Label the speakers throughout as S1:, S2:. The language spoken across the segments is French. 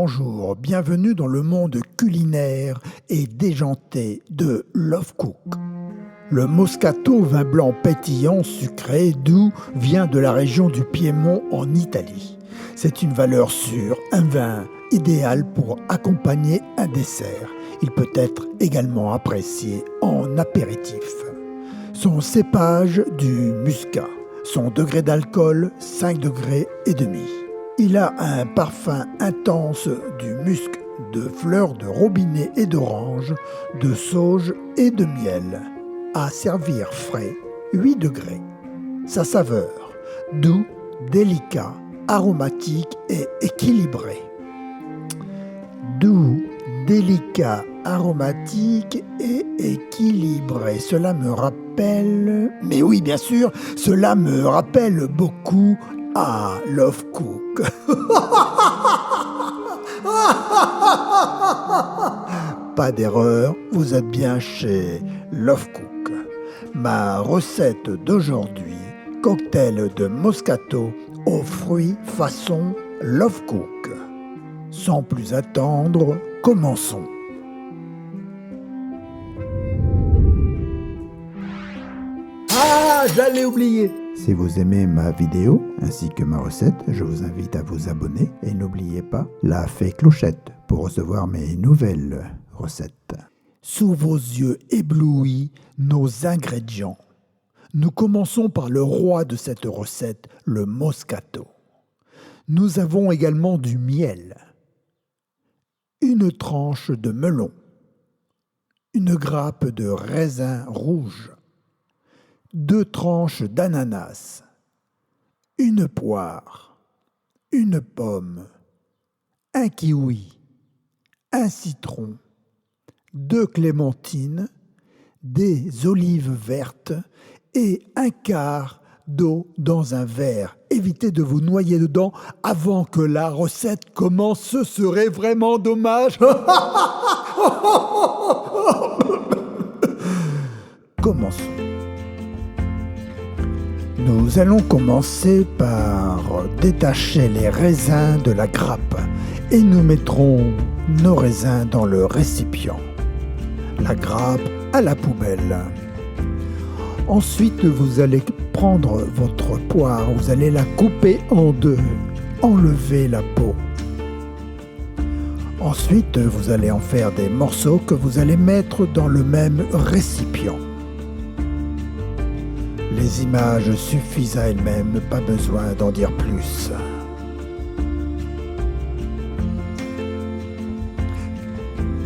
S1: bonjour, bienvenue dans le monde culinaire et déjanté de Love Cook. Le Moscato, vin blanc pétillant, sucré, doux, vient de la région du Piémont en Italie. C'est une valeur sûre, un vin idéal pour accompagner un dessert. Il peut être également apprécié en apéritif. Son cépage du muscat, son degré d'alcool 5,5 degrés. Il a un parfum intense du musc, de fleurs de robinet et d'orange, de sauge et de miel. À servir frais, 8 degrés. Sa saveur, doux, délicat, aromatique et équilibré. Doux, délicat, aromatique et équilibré. Cela me rappelle... Mais oui, bien sûr, cela me rappelle beaucoup à Love Cook. Pas d'erreur, vous êtes bien chez Love Cook. Ma recette d'aujourd'hui, cocktail de Moscato aux fruits façon Love Cook. Sans plus attendre, commençons. Ah, j'allais oublier! Si vous aimez ma vidéo ainsi que ma recette, je vous invite à vous abonner et n'oubliez pas la fée clochette pour recevoir mes nouvelles recettes. Sous vos yeux éblouis, nos ingrédients. Nous commençons par le roi de cette recette, le Moscato. Nous avons également du miel, une tranche de melon, une grappe de raisin rouge, 2 tranches d'ananas, une poire, une pomme, un kiwi, un citron, 2 clémentines, des olives vertes et un quart d'eau dans un verre. Évitez de vous noyer dedans avant que la recette commence, ce serait vraiment dommage. Commençons. Nous allons commencer par détacher les raisins de la grappe et nous mettrons nos raisins dans le récipient. La grappe à la poubelle. Ensuite, vous allez prendre votre poire, vous allez la couper en deux, enlever la peau. Ensuite, vous allez en faire des morceaux que vous allez mettre dans le même récipient. Les images suffisent à elles-mêmes, pas besoin d'en dire plus.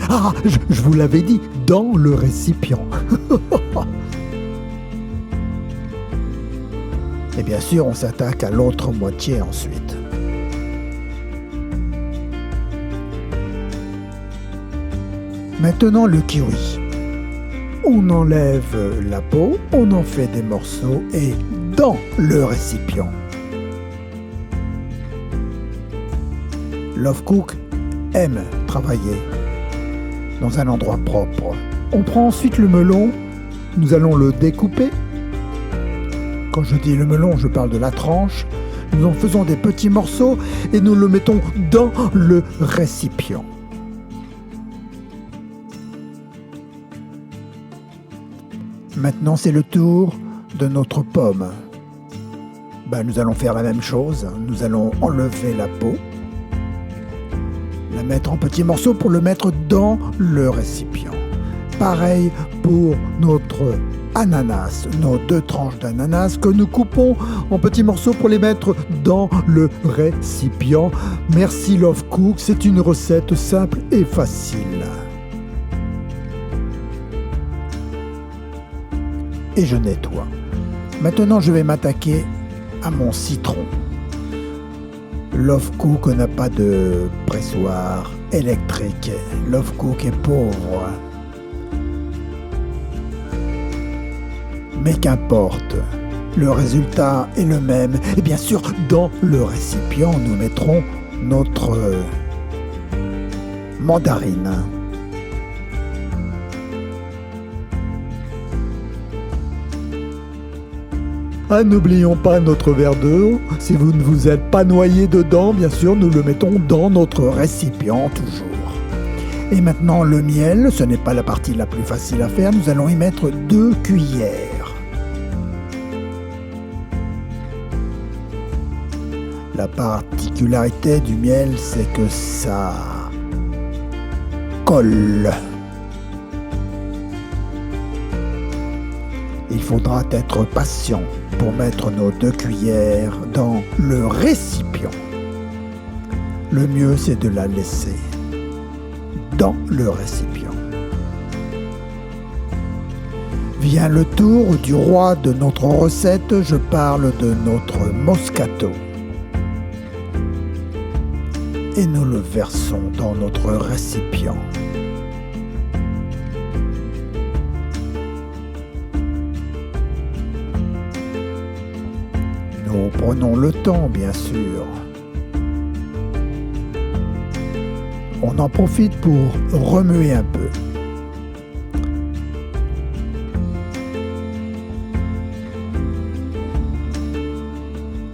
S1: Ah, je vous l'avais dit, dans le récipient. Et bien sûr, on s'attaque à l'autre moitié ensuite. Maintenant, le kiwi. On enlève la peau, on en fait des morceaux et dans le récipient. Love Cook aime travailler dans un endroit propre. On prend ensuite le melon, nous allons le découper. Quand je dis le melon, je parle de la tranche. Nous en faisons des petits morceaux et nous le mettons dans le récipient. Maintenant, c'est le tour de notre pomme. Nous allons faire la même chose. Nous allons enlever la peau, la mettre en petits morceaux pour le mettre dans le récipient. Pareil pour notre ananas, nos 2 tranches d'ananas que nous coupons en petits morceaux pour les mettre dans le récipient. Merci Love Cook, c'est une recette simple et facile. Et je nettoie. Maintenant, je vais m'attaquer à mon citron. Love Cook n'a pas de pressoir électrique. Love Cook est pauvre. Mais qu'importe, le résultat est le même. Et bien sûr, dans le récipient, nous mettrons notre mandarine. Ah, n'oublions pas notre verre d'eau. Si vous ne vous êtes pas noyé dedans, bien sûr, nous le mettons dans notre récipient toujours. Et maintenant, le miel, ce n'est pas la partie la plus facile à faire. Nous allons y mettre 2 cuillères. La particularité du miel, c'est que ça colle. Il faudra être patient pour mettre nos 2 cuillères dans le récipient. Le mieux, c'est de la laisser dans le récipient. Vient le tour du roi de notre recette, je parle de notre Moscato. Et nous le versons dans notre récipient. Nous prenons le temps, bien sûr. On en profite pour remuer un peu.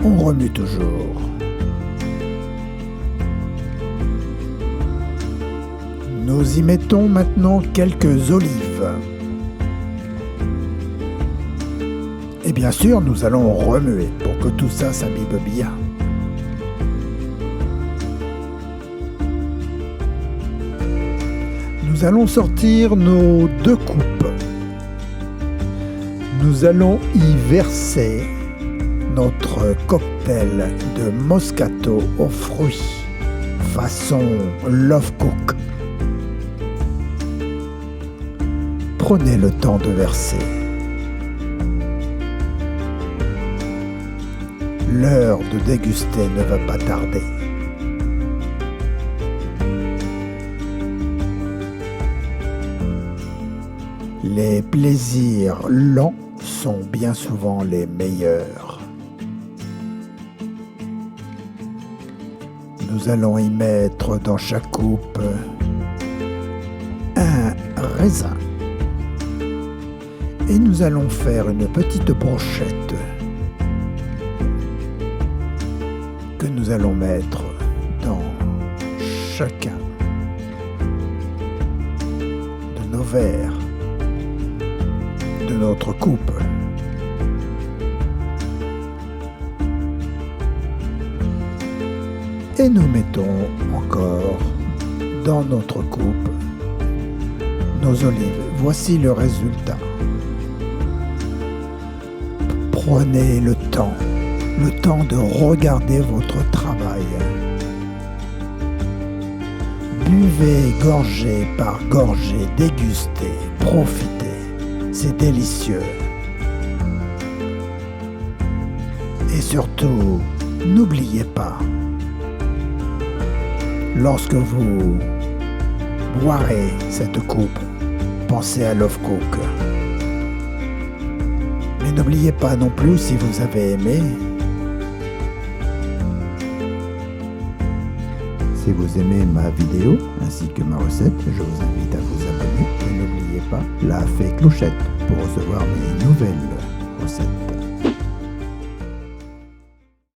S1: On remue toujours. Nous y mettons maintenant quelques olives. Et bien sûr, nous allons remuer pour que tout ça s'imbibe bien. Nous allons sortir nos 2 coupes. Nous allons y verser notre cocktail de Moscato aux fruits, façon Love Cook. Prenez le temps de verser. L'heure de déguster ne va pas tarder. Les plaisirs lents sont bien souvent les meilleurs. Nous allons y mettre dans chaque coupe un raisin. Et nous allons faire une petite brochette que nous allons mettre dans chacun de nos verres, de notre coupe. Et nous mettons encore dans notre coupe nos olives. Voici le résultat. Prenez le temps de regarder votre travail. Buvez gorgée par gorgée, dégustez, profitez. C'est délicieux. Et surtout, n'oubliez pas, lorsque vous boirez cette coupe, pensez à Love Cook. Mais n'oubliez pas non plus, si vous avez aimé, si vous aimez ma vidéo ainsi que ma recette, je vous invite à vous abonner et n'oubliez pas la fée clochette pour recevoir mes nouvelles recettes.